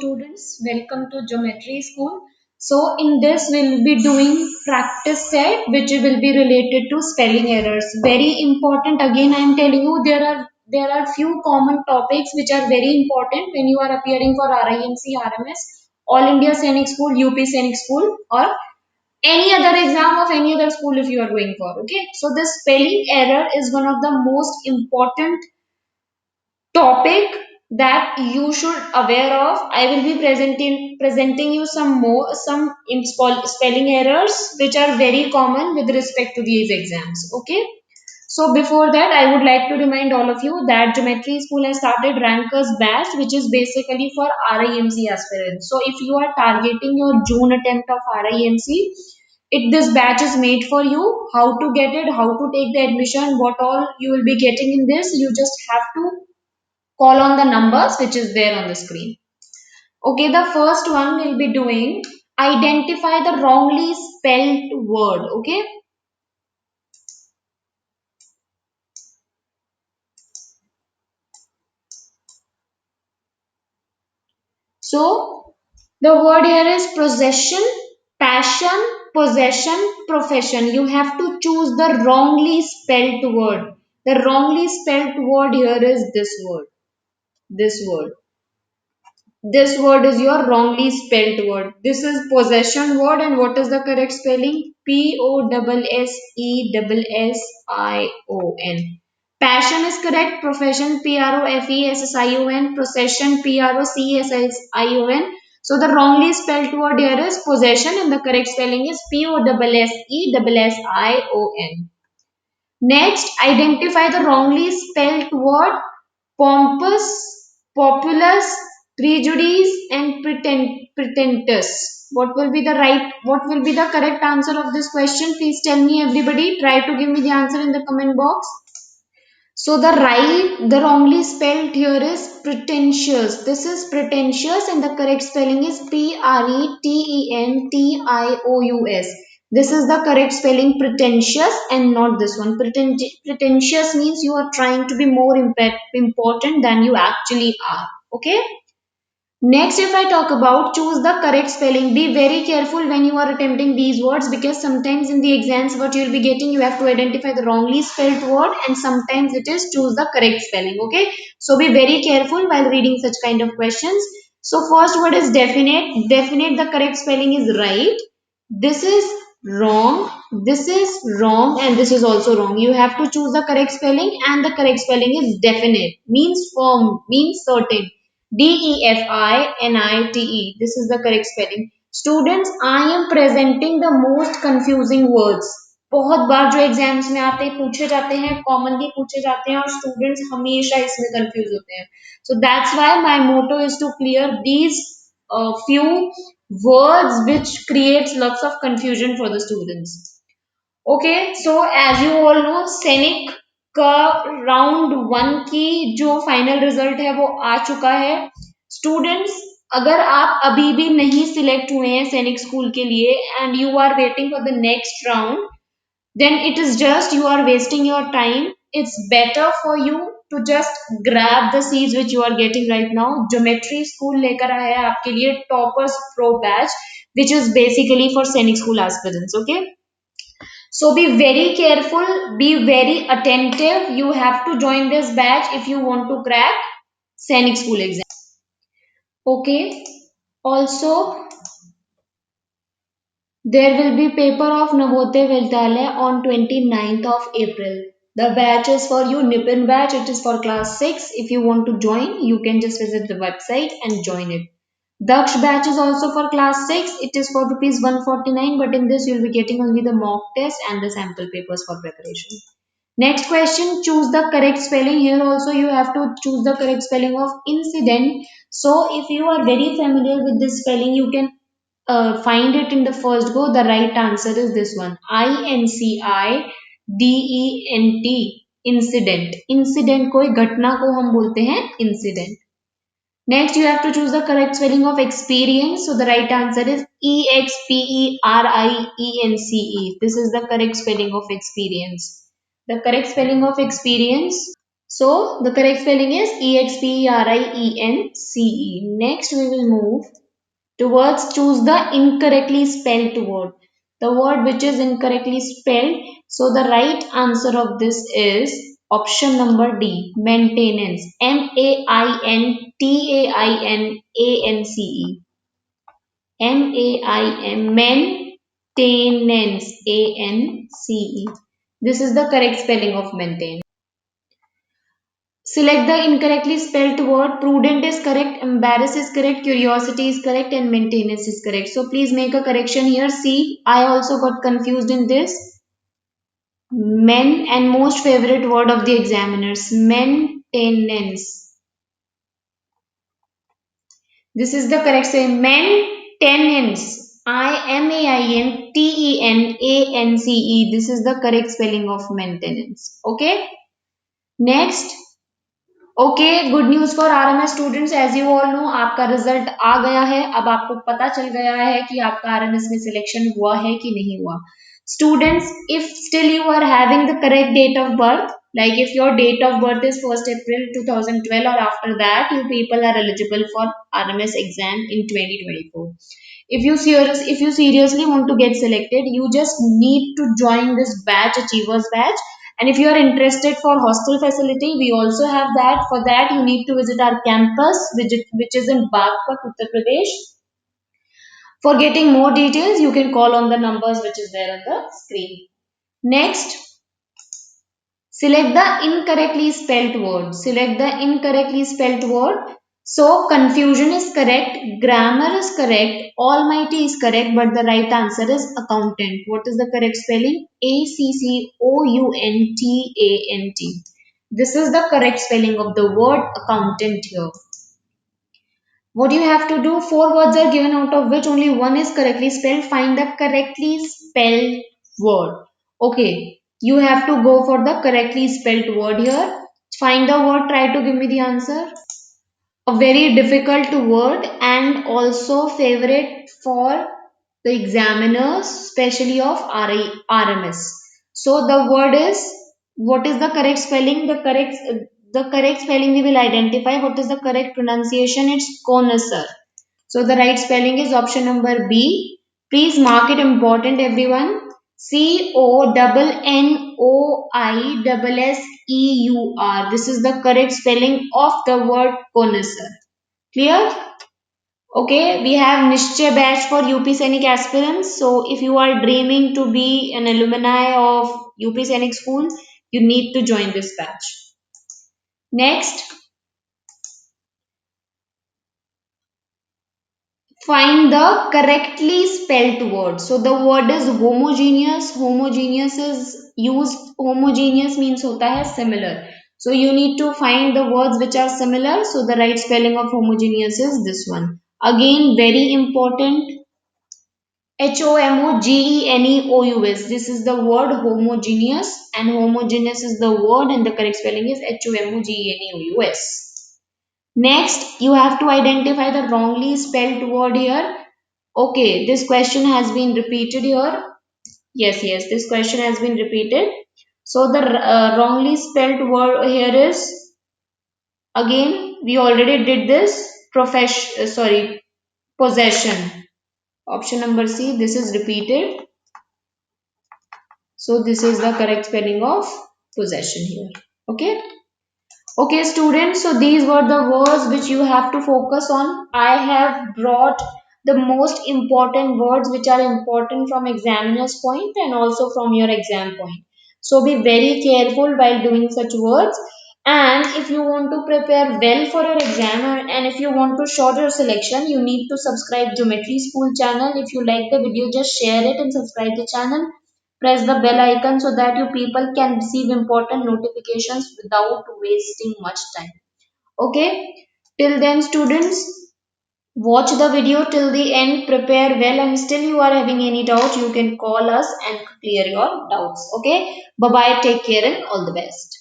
Students, welcome to Geometry School. So in this we'll be doing practice set which will be related to spelling errors. Very important, again I am telling you, there are few common topics which are very important when you are appearing for RIMC, RMS, All India Scenic School, UP Scenic School, or any other exam of any other school if you are going for. Okay, so this spelling error is one of the most important topic that you should aware of. I will be presenting you some spelling errors which are very common with respect to these exams. Okay, so before that I would like to remind all of you that Geometry School has started Rankers Batch, which is basically for RIMC aspirants. So if you are targeting your June attempt of RIMC, this batch is made for you. How to get it, how to take the admission, what all you will be getting in this, you just have to call on the numbers which is there on the screen. Okay, the first one we'll be doing identify the wrongly spelled word. Okay, so the word here is possession, passion, possession, profession. You have to choose the wrongly spelled word. The wrongly spelled word here is this word. This word. This word is your wrongly spelled word. This is possession word, and what is the correct spelling? Possession. Passion is correct. Profession Profession. Procession Procession. So the wrongly spelled word here is possession, and the correct spelling is Possession. Next, identify the wrongly spelled word pompous, populous, prejudice, and pretentious. What will be the correct answer of this question? Please tell me, everybody. Try to give me the answer in the comment box. So the wrongly spelled here is pretentious. This is pretentious, and the correct spelling is Pretentious. This is the correct spelling, pretentious, and not this one. Pretentious means you are trying to be more important than you actually are. Okay. Next, if I talk about choose the correct spelling, be very careful when you are attempting these words, because sometimes in the exams what you will be getting, you have to identify the wrongly spelled word, and sometimes it is choose the correct spelling. Okay, so be very careful while reading such kind of questions. So first word is definite. Definite, the correct spelling is right. This is wrong. This is wrong, and this is also wrong. You have to choose the correct spelling, and the correct spelling is definite. Means firm, means certain. Definite. This is the correct spelling. Students, I am presenting the most confusing words. बहुत बार जो exams में आते हैं, पूछे जाते हैं, commonly पूछे जाते हैं, और स्टूडेंट्स हमेशा इसमें कंफ्यूज होते हैं. So that's why my motto is to clear these few words which creates lots of confusion for the students. Okay, so as you all know, सैनिक का राउंड वन की जो फाइनल रिजल्ट है वो आ चुका है. स्टूडेंट्स, अगर आप अभी भी नहीं सिलेक्ट हुए हैं सैनिक स्कूल के लिए and you are waiting for the next round, then it is just you are wasting your time. It's better for you to just grab the seeds which you are getting right now. Geometry School लेकर आया है आपके लिए Toppers Pro Batch, which is basically for सैनिक school aspirants. Okay, so be very careful, be very attentive. You have to join this batch if you want to crack Sainik School exam. Okay. Also, there will be paper of Navodaya Vidyalaya on 29th of April. The batch is for you, Nipin batch. It is for class 6. If you want to join, you can just visit the website and join it. Daksh batch is also for class 6. It is for rupees 149, but in this you will be getting only the mock test and the sample papers for preparation. Next question, choose the correct spelling. Here also you have to choose the correct spelling of incident. So if you are very familiar with this spelling, you can find it in the first go. The right answer is this one, Incident. Incident. Incident कोई घटना को हम बोलते हैं incident. Next, you have to choose the correct spelling of experience. So the right answer is Experience. This is the correct spelling of experience. The correct spelling of experience. So the correct spelling is EXPERIENCE. Next we will move towards choose the incorrectly spelled word. The word which is incorrectly spelled. So the right answer of this is option number D, maintenance. maintenance. Maintenance. ANCE. This is the correct spelling of maintain. Select the incorrectly spelled word. Prudent is correct, embarrass is correct, curiosity is correct, and maintenance is correct. So please make a correction here. See, I also got confused in this. Men and most favorite word of the examiners. Maintenance. This is the correct say. Maintenance. IMAINTENANCE. This is the correct spelling of maintenance. Okay. Next. Okay good news for RMS students as you all know आपका result आ गया है अब आपको पता चल गया है कि आपका आरएमएस में सिलेक्शन हुआ है कि नहीं हुआ students if still you are having the correct date of birth like if your date of birth is 1st April 2012 or after that you people are eligible for RMS exam in 2024 if you seriously want to get selected you just need to join this batch achievers batch and if you are interested for hostel facility, we also have that. For that, you need to visit our campus, which is in Bagpat, Uttar Pradesh. For getting more details, you can call on the numbers which is there on the screen. Next, select the incorrectly spelled word. Select the incorrectly spelled word. So, confusion is correct, grammar is correct, almighty is correct, but the right answer is accountant. What is the correct spelling? ACCOUNTANT. This is the correct spelling of the word accountant here. What you have to do, four words are given out of which only one is correctly spelled. Find the correctly spelled word. Okay, you have to go for the correctly spelled word here. Find the word, try to give me the answer. A very difficult word and also favorite for the examiners, especially of RMS. So the word is, what is the correct spelling? The correct spelling we will identify. What is the correct pronunciation? It's connoisseur. So the right spelling is option number B. Please mark it important, everyone. CONNOISSEUR. This is the correct spelling of the word connoisseur. Clear? Okay, we have Nishchay batch for UP Scenic aspirants. So if you are dreaming to be an alumni of UP Scenic school, you need to join this batch. Next, find the correctly spelt word. So the word is homogeneous. Homogeneous is used. Homogeneous means hota hai similar. So you need to find the words which are similar. So the right spelling of homogeneous is this one. Again, very important. HOMOGENEOUS. This is the word homogeneous and homogeneous is the word and the correct spelling is HOMOGENEOUS. Next, you have to identify the wrongly spelled word here. Okay, this question has been repeated here. Yes, this question has been repeated. So the wrongly spelled word here is, again, we already did this, possession. Option number C, this is repeated. So this is the correct spelling of possession here. Okay. Okay, students. So these were the words which you have to focus on. I have brought the most important words which are important from examiner's point and also from your exam point. So be very careful while doing such words. And if you want to prepare well for your exam and if you want to short your selection, you need to subscribe Geometry School channel. If you like the video, just share it and subscribe the channel. Press the bell icon so that you people can receive important notifications without wasting much time. Okay. Till then, students, watch the video till the end, prepare well, and still you are having any doubt, you can call us and clear your doubts. Okay. Bye bye. Take care and all the best.